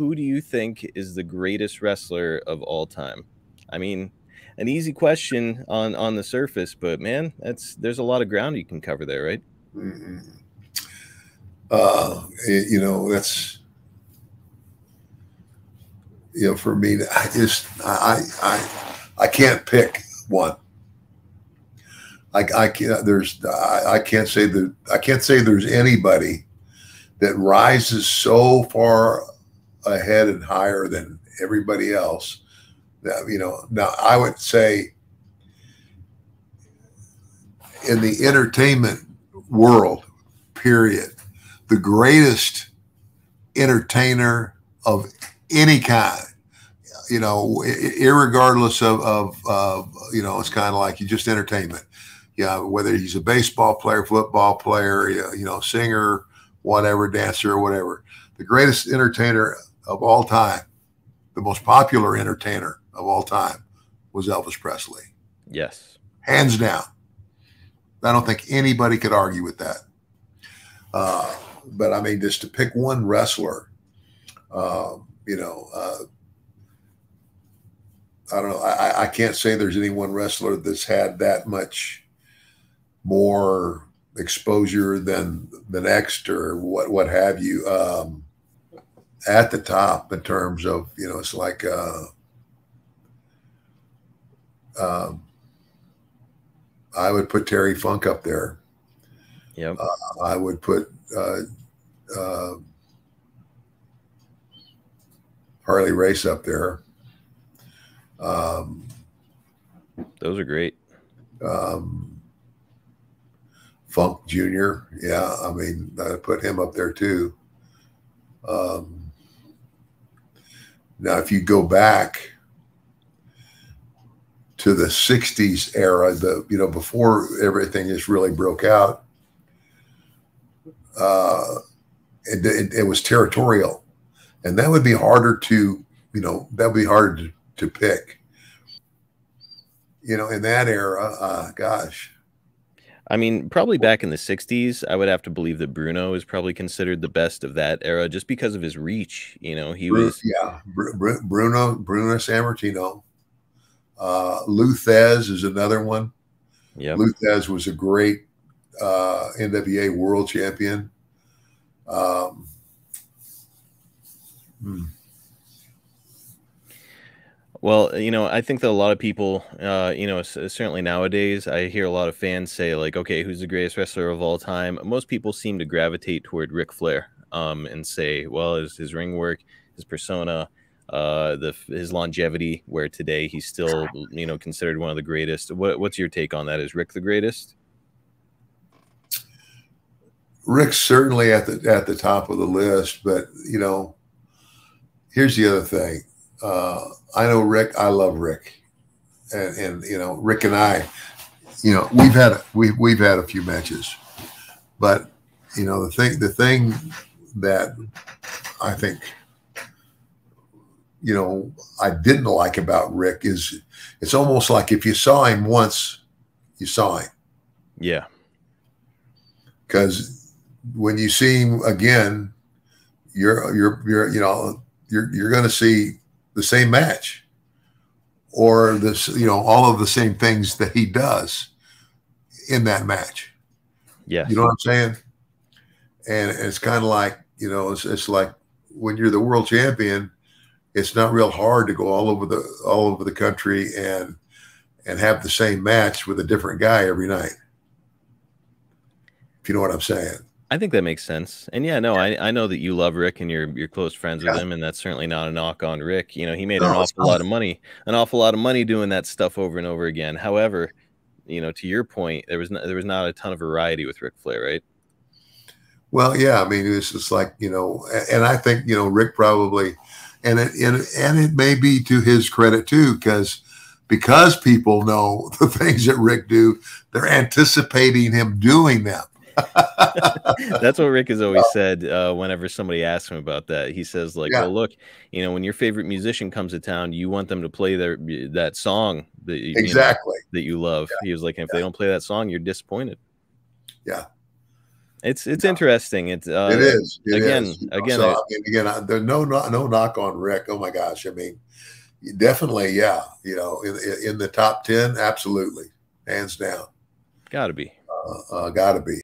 who do you think is the greatest wrestler of all time? I mean, an easy question on the surface, but man, there's a lot of ground you can cover there, right? Mm-hmm. That's, for me, I can't pick one. I can't say there's anybody that rises so far ahead and higher than everybody else. That, now I would say in the entertainment world, period, the greatest entertainer of any kind, irregardless of it's kind of like you just entertainment. Yeah, whether he's a baseball player, football player, singer, whatever, dancer, or whatever. The greatest entertainer of all time, the most popular entertainer of all time, was Elvis Presley. Yes. Hands down. I don't think anybody could argue with that. But I mean, just to pick one wrestler, I don't know. I can't say there's any one wrestler that's had that much more exposure than the next, or what have you. At the top in terms of, it's like I would put Terry Funk up there. Yep. I would put Harley Race up there. Those are great. Funk Jr. Yeah, I mean, I put him up there too. Now, if you go back to the 60s era, before everything just really broke out, it was territorial. And that would be harder to pick. In that era, gosh. I mean, probably back in the 60s, I would have to believe that Bruno is probably considered the best of that era just because of his reach. Bruno Sammartino. Lou Thez is another one. Yeah. Lou Thez was a great NWA world champion. Well, I think that a lot of people, certainly nowadays, I hear a lot of fans say, like, okay, who's the greatest wrestler of all time? Most people seem to gravitate toward Ric Flair, and say, well, his ring work, his persona, his longevity, where today he's still, considered one of the greatest. What's your take on that? Is Rick the greatest? Rick's certainly at the top of the list, but here's the other thing. I know Rick. I love Rick, and Rick and I, we've had a few matches, but the thing that I think I didn't like about Rick is it's almost like if you saw him once, you saw him. Yeah. Because when you see him again, you're going to see the same match, or this, all of the same things that he does in that match. Yeah. You know what I'm saying? And it's kind of like, it's like when you're the world champion, it's not real hard to go all over the country and have the same match with a different guy every night. If you know what I'm saying. I think that makes sense. And yeah, no, I know that you love Rick and you're close friends with him, and that's certainly not a knock on Rick. He made an awful lot of money doing that stuff over and over again. However, to your point, there was not a ton of variety with Ric Flair, right? Well, yeah, I mean, it's just like, and I think, Rick probably, and it may be to his credit too, because people know the things that Rick do, they're anticipating him doing them. That's what Rick has always said whenever somebody asks him about that. He says, like, well, look, when your favorite musician comes to town, you want them to play that song that that you love. He was like, if they don't play that song, you're disappointed. Yeah. It's interesting. It's It is. It is. again, So I mean, again, there's no knock on Rick. Oh my gosh, I mean, definitely, yeah. In the top 10, absolutely, hands down. gotta be. Got to be.